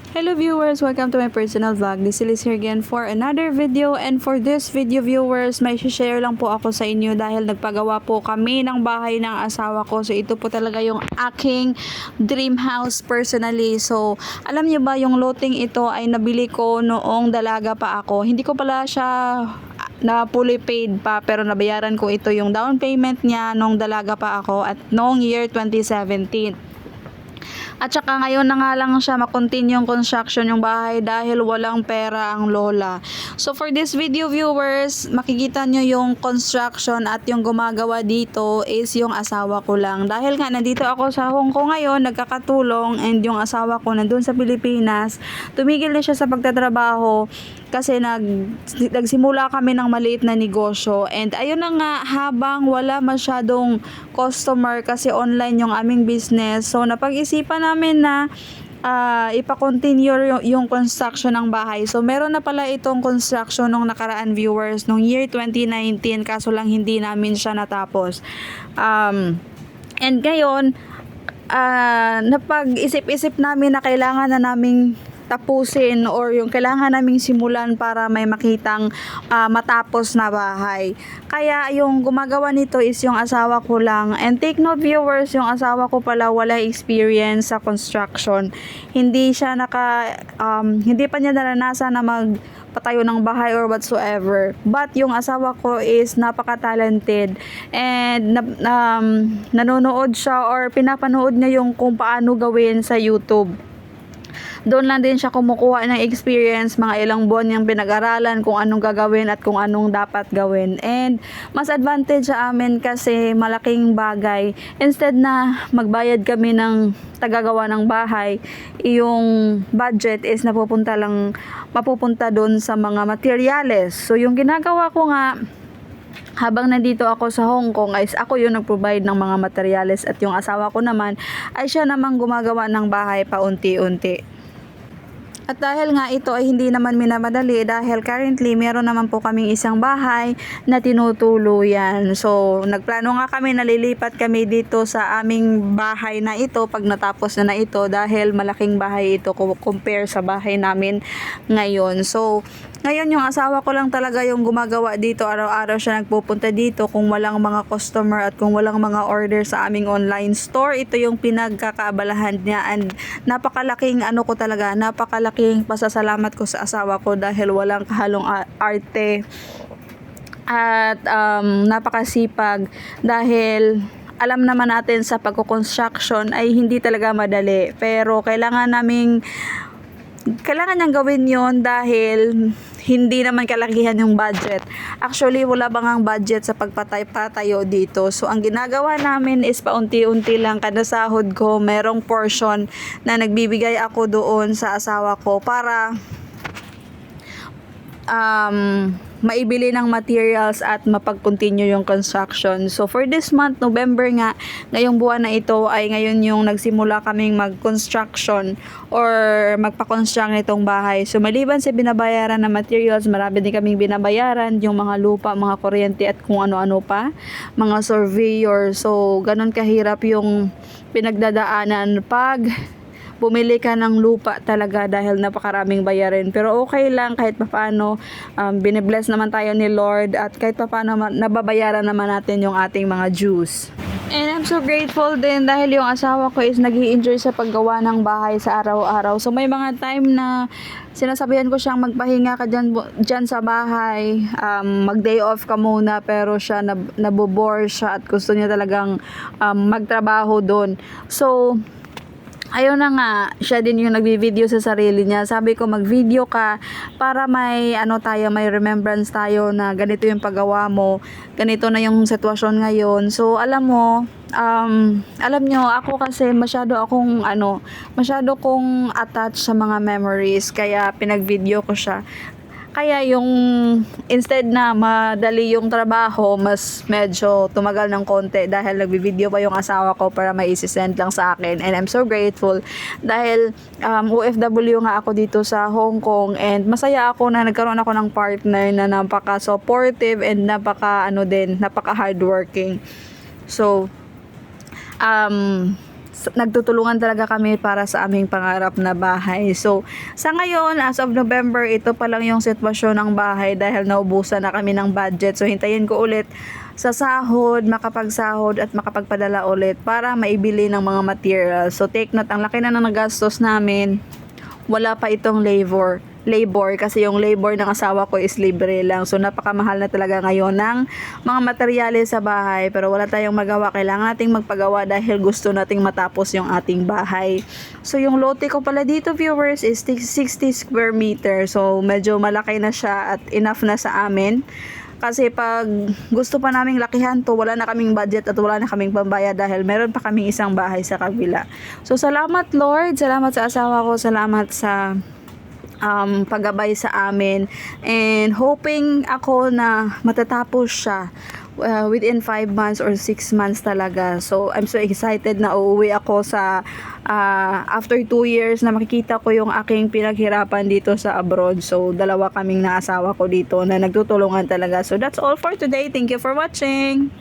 Hello viewers! Welcome to my personal vlog. This is here again for another video, and for this video viewers, may share lang po ako sa inyo dahil nagpagawa po kami ng bahay ng asawa ko. So ito po talaga yung aking dream house personally. So alam niyo ba, yung loting ito ay nabili ko noong dalaga pa ako. Hindi ko pala siya na fully paid pa, pero nabayaran ko ito yung down payment niya noong dalaga pa ako at noong year 2017. At saka ngayon na nga lang siya makontinue yung construction yung bahay dahil walang pera ang lola. So for this video viewers, makikita nyo yung construction at yung gumagawa dito is yung asawa ko lang. Dahil nga nandito ako sa Hong Kong ngayon, nagkakatulong, and yung asawa ko nandun sa Pilipinas, tumigil na siya sa pagtatrabaho kasi nagsimula kami ng maliit na negosyo. And ayun na nga, habang wala masyadong customer kasi online yung aming business, so napag-isipan namin na ipa-continue yung construction ng bahay. So meron na pala itong construction nung nakaraan viewers, nung year 2019, kaso lang hindi namin siya natapos. And ngayon, napag-isip-isip namin na kailangan na naming tapusin or yung kailangan naming simulan para may makitang matapos na bahay. Kaya yung gumagawa nito is yung asawa ko lang. And take note viewers, yung asawa ko pala wala experience sa construction. Hindi pa niya naranasan na magpatayo ng bahay or whatsoever. But yung asawa ko is napaka-talented, and nanonood siya or pinapanood niya yung kung paano gawin sa YouTube. Doon lang din siya kumukuha ng experience, mga ilang buwan niyang pinag-aralan kung anong gagawin at kung anong dapat gawin. And mas advantage sa amin kasi malaking bagay. Instead na magbayad kami ng tagagawa ng bahay, yung budget is mapupunta doon sa mga materyales. So yung ginagawa ko nga, habang nandito ako sa Hong Kong, is ako yung nag-provide ng mga materyales at yung asawa ko naman ay siya namang gumagawa ng bahay paunti-unti. At dahil nga ito ay hindi naman minamadali, dahil currently meron naman po kaming isang bahay na tinutuluyan. So nagplano nga kami na lilipat kami dito sa aming bahay na ito pag natapos na ito, dahil malaking bahay ito compare sa bahay namin ngayon. So ngayon yung asawa ko lang talaga yung gumagawa dito. Araw-araw siya nagpupunta dito kung walang mga customer at kung walang mga order sa aming online store. Ito yung pinagkakaabalahan niya, and napakalaking pasasalamat ko sa asawa ko dahil walang kahalong arte at napakasipag, dahil alam naman natin sa pagko-construction ay hindi talaga madali, pero kailangan niyang gawin yon dahil hindi naman kalakihan yung budget. Actually, wala bang ang budget sa patayo dito. So, ang ginagawa namin is paunti-unti lang. Kada sahod ko, merong portion na nagbibigay ako doon sa asawa ko para maibili ng materials at mapag-continue yung construction. So for this month, November nga, ngayong buwan na ito ay ngayon yung nagsimula kaming mag-construction or magpa-construct nitong bahay. So maliban sa binabayaran na materials, marami din kaming binabayaran, yung mga lupa, mga kuryente at kung ano-ano pa, mga surveyor. So ganun kahirap yung pinagdadaanan pag bumili ka ng lupa talaga, dahil napakaraming bayarin. Pero okay lang, kahit papaano binibless naman tayo ni Lord, at kahit papaano nababayaran naman natin yung ating mga dues. And I'm so grateful din dahil yung asawa ko is nag-i-enjoy sa paggawa ng bahay sa araw-araw. So may mga time na sinasabihan ko siyang magpahinga ka dyan sa bahay, mag-day off ka muna, pero siya nabobore siya at gusto niya talagang magtrabaho doon. So ayun na nga, siya din yung nagbi-video sa sarili niya. Sabi ko, mag-video ka para may may remembrance tayo na ganito yung paggawa mo, ganito na yung sitwasyon ngayon. So alam nyo, ako kasi masyado kong attached sa mga memories, kaya pinag-video ko siya. Kaya yung instead na madali yung trabaho, mas medyo tumagal ng konti dahil nagbi-video pa yung asawa ko para may isi-send lang sa akin. And I'm so grateful dahil OFW nga ako dito sa Hong Kong, and masaya ako na nagkaroon ako ng partner na napaka-supportive and napaka-hardworking. So nagtutulungan talaga kami para sa aming pangarap na bahay. So, sa ngayon, as of November, ito pa lang yung sitwasyon ng bahay dahil naubusan na kami ng budget. So, hintayin ko ulit sa sahod, makapagsahod at makapagpadala ulit para maibili ng mga materials. So, take note, ang laki na ng nagastos namin. Wala pa itong labor kasi yung labor ng asawa ko is libre lang. So napakamahal na talaga ngayon ng mga materyales sa bahay, pero wala tayong magawa. Kailangan nating magpagawa dahil gusto nating matapos yung ating bahay. So yung lote ko pala dito, viewers, is 60 square meter. So medyo malaki na siya at enough na sa amin. Kasi pag gusto pa naming lakihan to, wala na kaming budget at wala na kaming pambayad dahil meron pa kaming isang bahay sa kabila. So salamat Lord, salamat sa asawa ko, salamat sa paggabay sa amin, and hoping ako na matatapos siya within 5 months or 6 months talaga. So I'm so excited na uuwi ako sa after 2 years na makikita ko yung aking pinaghirapan dito sa abroad. So dalawa kaming naasawa ko dito na nagtutulungan talaga. So that's all for today. Thank you for watching.